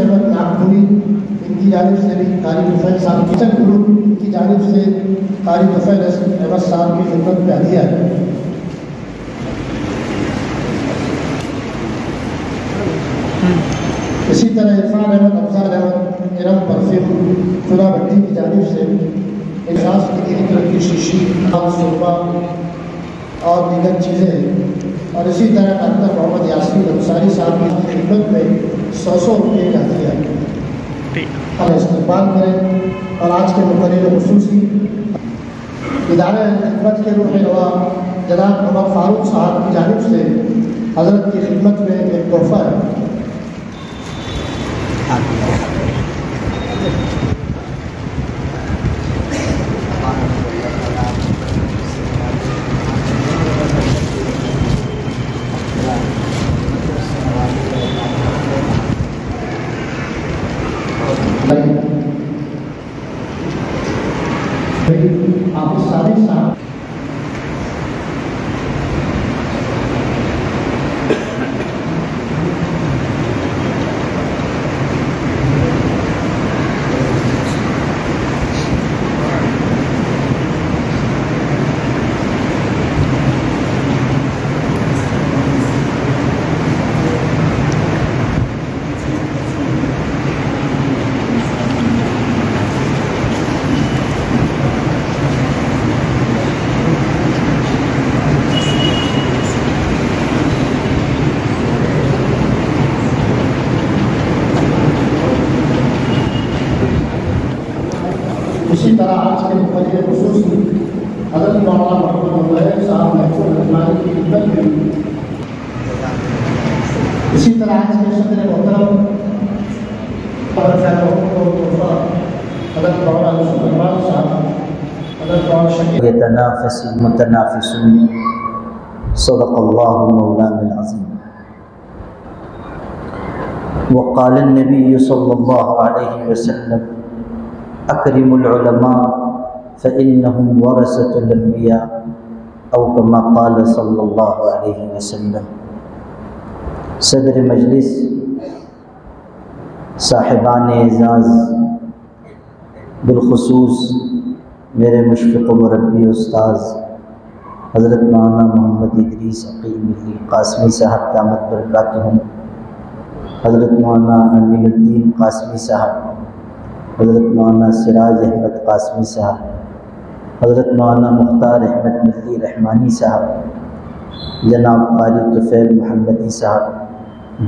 احمد ناگپوری ان کی جانب سے بھی قاری طفیل صاحب کچن گروپ کی جانب سے قاری طفیل احمد صاحب کی خدمت میں ہدیہ ہے۔ اسی طرح عرفان احمد، افضال احمد، ارم پرفیوم خدا بھٹی کی جانب سے احساس کی تیری طرح کی شیشی، سرما اور دیگر چیزیں ہیں۔ اور اسی طرح ڈاکٹر محمد یاسین انصاری صاحب کی خدمت میں 100 روپئے کا ہدیہ ہے۔ ہم استقبال کریں اور آج کے مقرر خصوصی ادارہ خدمت کے روح روا جناب عمر فاروق صاحب کی جانب سے حضرت کی خدمت میں ایک تحفہ ہے۔ آپ صادق صاحب اسی طرح آج کے مقرر خصوصی حضرت مولانا محمد مطیع صاحب محفوظ رحمانی کی خدمت میں، اسی طرح آج کے صدر محترم حضرت مولانا سلیمان صاحب، حضرت مولانا شکیل يتنافس المتنافسون صدق الله مولانا العظيم وقال النبي صلى الله عليه وسلم اکرم العلماء فإنهم ورثة الانبیاء او كما قال صلی اللہ علیہ وسلم۔ صدر مجلس، صاحبان اعزاز، بالخصوص میرے مشفق و مربی استاذ حضرت مولانا محمد ادریس عقیل ملی قاسمی صاحب دامت برکاتہم، حضرت مولانا امین الدین قاسمی صاحب، حضرت مولانا سراج احمد قاسمی صاحب، حضرت مولانا مختار احمد ملی رحمانی صاحب، جناب قاری طفیل محمدی صاحب،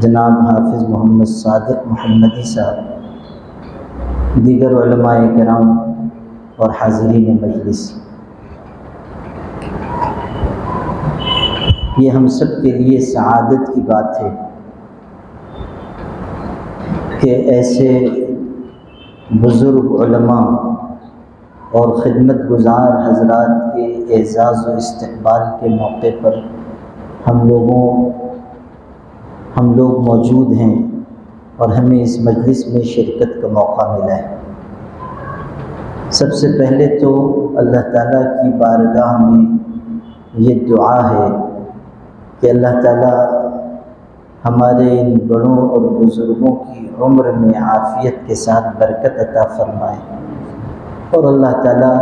جناب حافظ محمد صادق محمدی صاحب، دیگر علماء کرام اور حاضرین مجلس، یہ ہم سب کے لیے سعادت کی بات ہے کہ ایسے بزرگ علماء اور خدمت گزار حضرات کے اعزاز و استقبال کے موقع پر ہم لوگ موجود ہیں اور ہمیں اس مجلس میں شرکت کا موقع ملا ہے۔ سب سے پہلے تو اللہ تعالیٰ کی بارگاہ میں یہ دعا ہے کہ اللہ تعالیٰ ہمارے ان بڑوں اور بزرگوں کی عمر میں عافیت کے ساتھ برکت عطا فرمائے اور اللہ تعالیٰ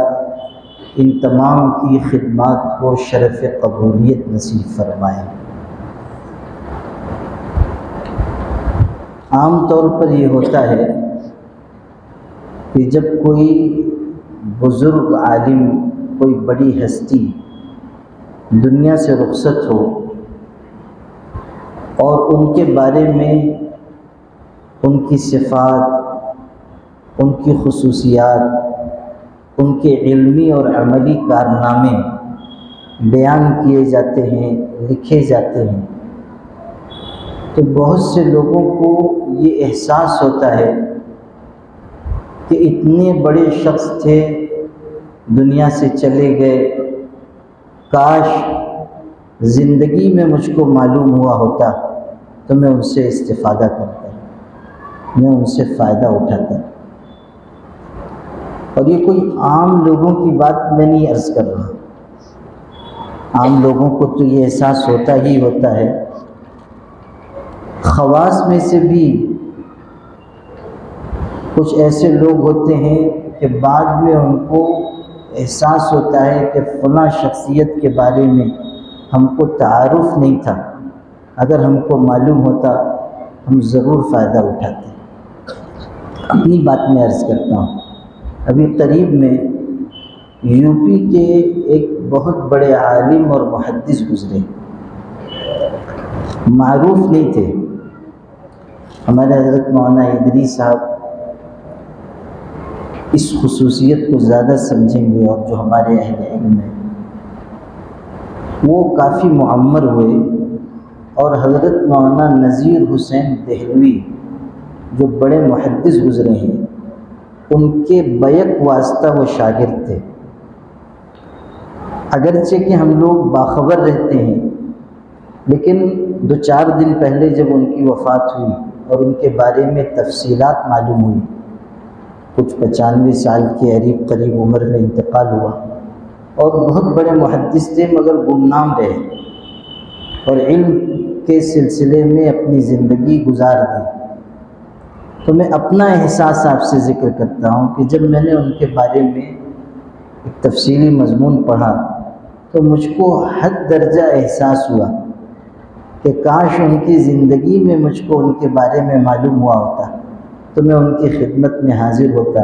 ان تمام کی خدمات کو شرف قبولیت نصیب فرمائے۔ عام طور پر یہ ہوتا ہے کہ جب کوئی بزرگ عالم، کوئی بڑی ہستی دنیا سے رخصت ہو اور ان کے بارے میں ان کی صفات، ان کی خصوصیات، ان کے علمی اور عملی کارنامے بیان کیے جاتے ہیں، لکھے جاتے ہیں، تو بہت سے لوگوں کو یہ احساس ہوتا ہے کہ اتنے بڑے شخص تھے، دنیا سے چلے گئے، کاش زندگی میں مجھ کو معلوم ہوا ہوتا تو میں ان سے استفادہ کرتا، میں ان سے فائدہ اٹھاتا۔ اور یہ کوئی عام لوگوں کی بات میں نہیں عرض کر رہا، عام لوگوں کو تو یہ احساس ہوتا ہی ہوتا ہے، خواص میں سے بھی کچھ ایسے لوگ ہوتے ہیں کہ بعد میں ان کو احساس ہوتا ہے کہ فلاں شخصیت کے بارے میں ہم کو تعارف نہیں تھا، اگر ہم کو معلوم ہوتا ہم ضرور فائدہ اٹھاتے۔ اپنی بات میں عرض کرتا ہوں، ابھی قریب میں یو پی کے ایک بہت بڑے عالم اور محدث گزرے، معروف نہیں تھے۔ ہمارے حضرت مولانا ادریس صاحب اس خصوصیت کو زیادہ سمجھیں گے، اور جو ہمارے اہل علم ہیں وہ کافی معمر ہوئے، اور حضرت مولانا نذیر حسین دہلوی جو بڑے محدث گزرے ہیں ان کے بیک واسطہ وہ شاگرد تھے۔ اگرچہ کہ ہم لوگ باخبر رہتے ہیں، لیکن 2-4 دن پہلے جب ان کی وفات ہوئی اور ان کے بارے میں تفصیلات معلوم ہوئی، کچھ 95 سال کے قریب عمر میں انتقال ہوا، اور بہت بڑے محدث تھے مگر گمنام رہے اور علم کے سلسلے میں اپنی زندگی گزار دی۔ تو میں اپنا احساس آپ سے ذکر کرتا ہوں کہ جب میں نے ان کے بارے میں ایک تفصیلی مضمون پڑھا تو مجھ کو حد درجہ احساس ہوا کہ کاش ان کی زندگی میں مجھ کو ان کے بارے میں معلوم ہوا ہوتا تو میں ان کی خدمت میں حاضر ہوتا،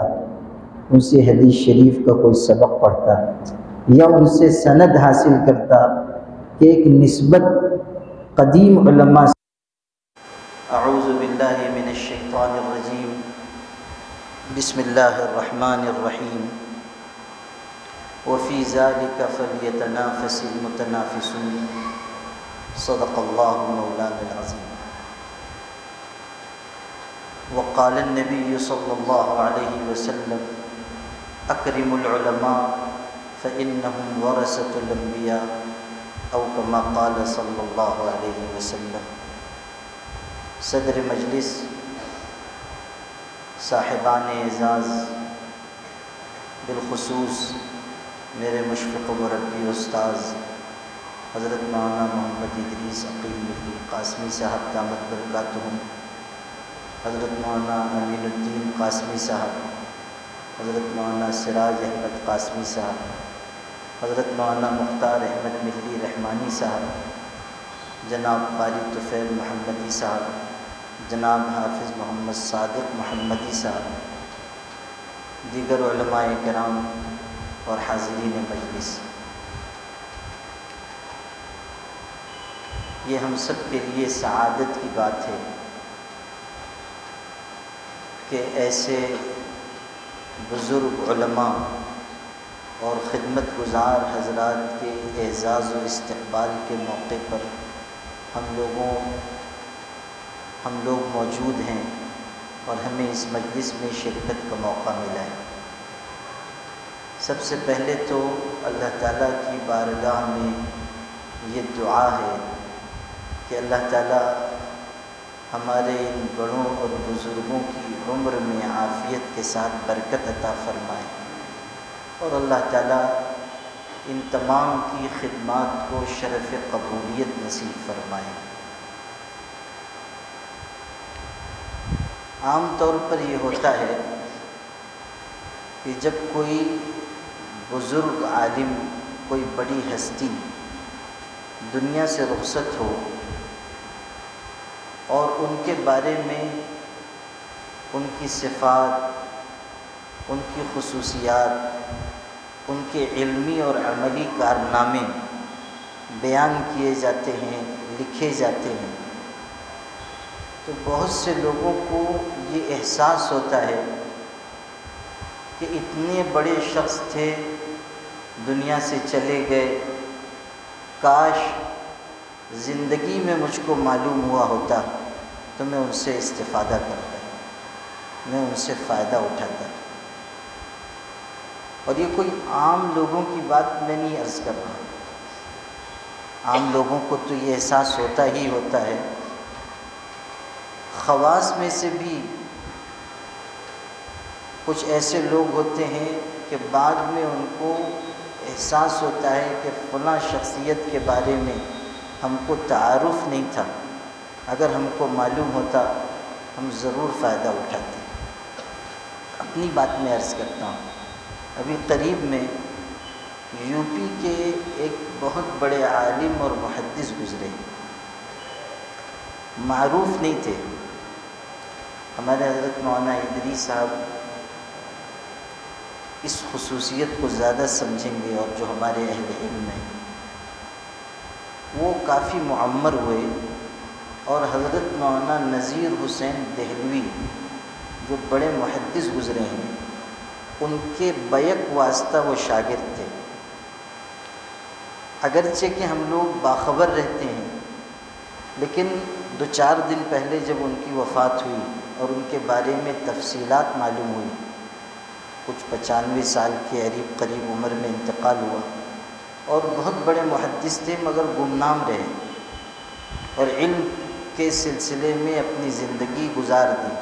ان سے حدیث شریف کا کوئی سبق پڑھتا یا ان سے سند حاصل کرتا کہ ایک نسبت قدیم علماء سے۔ اعوذ باللہ من الشیطان الرجیم، بسم اللہ الرحمن الرحیم، وفی ذلک فلیتنافس المتنافسون، صدق اللہ مولانا العظیم۔ وقال النبی صلی اللہ علیہ وسلم اکرم العلماء فإنهم ورثة الانبیاء، او کما قال صلی اللہ علیہ وسلم۔ صدر مجلس، صاحبان اعزاز، بالخصوص میرے مشفق و مربی استاذ حضرت مولانا محمد ادریس عقیل ملی قاسمی صاحب دامت برکاتہم، حضرت مولانا امین الدین قاسمی صاحب، حضرت مولانا سراج احمد قاسمی صاحب، حضرت مولانا مختار احمد ملی رحمانی صاحب، جناب قاری طفیل محمدی صاحب، جناب حافظ محمد صادق محمدی صاحب، دیگر علماء کرام اور حاضرین مجلس، یہ ہم سب کے لیے سعادت کی بات ہے کہ ایسے بزرگ علماء اور خدمت گزار حضرات کے اعزاز و استقبال کے موقع پر ہم لوگ موجود ہیں اور ہمیں اس مجلس میں شرکت کا موقع ملا ہے۔ سب سے پہلے تو اللہ تعالیٰ کی بارگاہ میں یہ دعا ہے کہ اللہ تعالیٰ ہمارے ان بڑوں اور بزرگوں کی عمر میں عافیت کے ساتھ برکت عطا فرمائے، اور اللہ تعالیٰ ان تمام کی خدمات کو شرف قبولیت نصیب فرمائے۔ عام طور پر یہ ہوتا ہے کہ جب کوئی بزرگ عالم، کوئی بڑی ہستی دنیا سے رخصت ہو اور ان کے بارے میں ان کی صفات، ان کی خصوصیات، ان کے علمی اور عملی کارنامے بیان کیے جاتے ہیں، لکھے جاتے ہیں، تو بہت سے لوگوں کو یہ احساس ہوتا ہے کہ اتنے بڑے شخص تھے، دنیا سے چلے گئے، کاش زندگی میں مجھ کو معلوم ہوا ہوتا تو میں ان سے استفادہ کرتا، میں ان سے فائدہ اٹھاتا۔ اور یہ کوئی عام لوگوں کی بات میں نہیں عرض کر رہا، عام لوگوں کو تو یہ احساس ہوتا ہی ہوتا ہے، خواص میں سے بھی کچھ ایسے لوگ ہوتے ہیں کہ بعد میں ان کو احساس ہوتا ہے کہ فلاں شخصیت کے بارے میں ہم کو تعارف نہیں تھا، اگر ہم کو معلوم ہوتا ہم ضرور فائدہ اٹھاتے۔ اپنی بات میں عرض کرتا ہوں، ابھی قریب میں یو پی کے ایک بہت بڑے عالم اور محدث گزرے، معروف نہیں تھے، ہمارے حضرت مولانا ادریس صاحب اس خصوصیت کو زیادہ سمجھیں گے، اور جو ہمارے اہل علم ہیں وہ کافی معمر ہوئے، اور حضرت مولانا نذیر حسین دہلوی جو بڑے محدث گزرے ہیں ان کے بیک واسطہ وہ شاگرد تھے۔ اگرچہ کہ ہم لوگ باخبر رہتے ہیں، لیکن 2-4 دن پہلے جب ان کی وفات ہوئی اور ان کے بارے میں تفصیلات معلوم ہوئی، کچھ 95 سال کے قریب عمر میں انتقال ہوا، اور بہت بڑے محدث تھے مگر گمنام رہے اور علم کے سلسلے میں اپنی زندگی گزار دی۔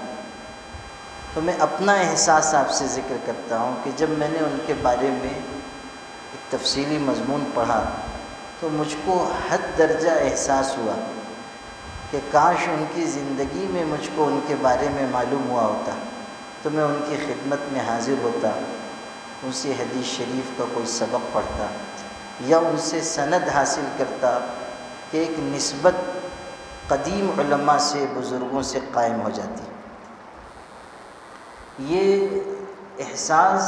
تو میں اپنا احساس آپ سے ذکر کرتا ہوں کہ جب میں نے ان کے بارے میں ایک تفصیلی مضمون پڑھا تو مجھ کو حد درجہ احساس ہوا کہ کاش ان کی زندگی میں مجھ کو ان کے بارے میں معلوم ہوا ہوتا تو میں ان کی خدمت میں حاضر ہوتا، ان سے حدیث شریف کا کوئی سبق پڑھتا یا ان سے سند حاصل کرتا کہ ایک نسبت قدیم علماء سے، بزرگوں سے قائم ہو جاتی۔ یہ احساس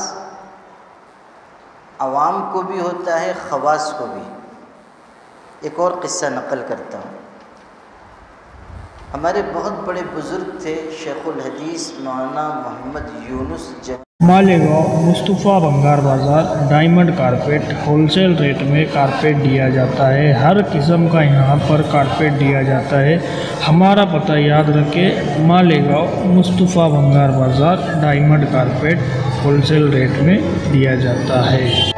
عوام کو بھی ہوتا ہے، خواص کو بھی۔ ایک اور قصہ نقل کرتا ہوں، ہمارے بہت بڑے بزرگ تھے شیخ الحدیث مولانا محمد یونس مالیگاؤں مصطفیٰ بنگار بازار diamond carpet wholesale rate میں کارپیٹ دیا جاتا ہے، ہر قسم کا یہاں پر کارپیٹ دیا جاتا ہے۔ ہمارا پتہ یاد رکھیں، مالیگاؤں مصطفیٰ بنگار بازار diamond carpet wholesale rate میں دیا جاتا ہے۔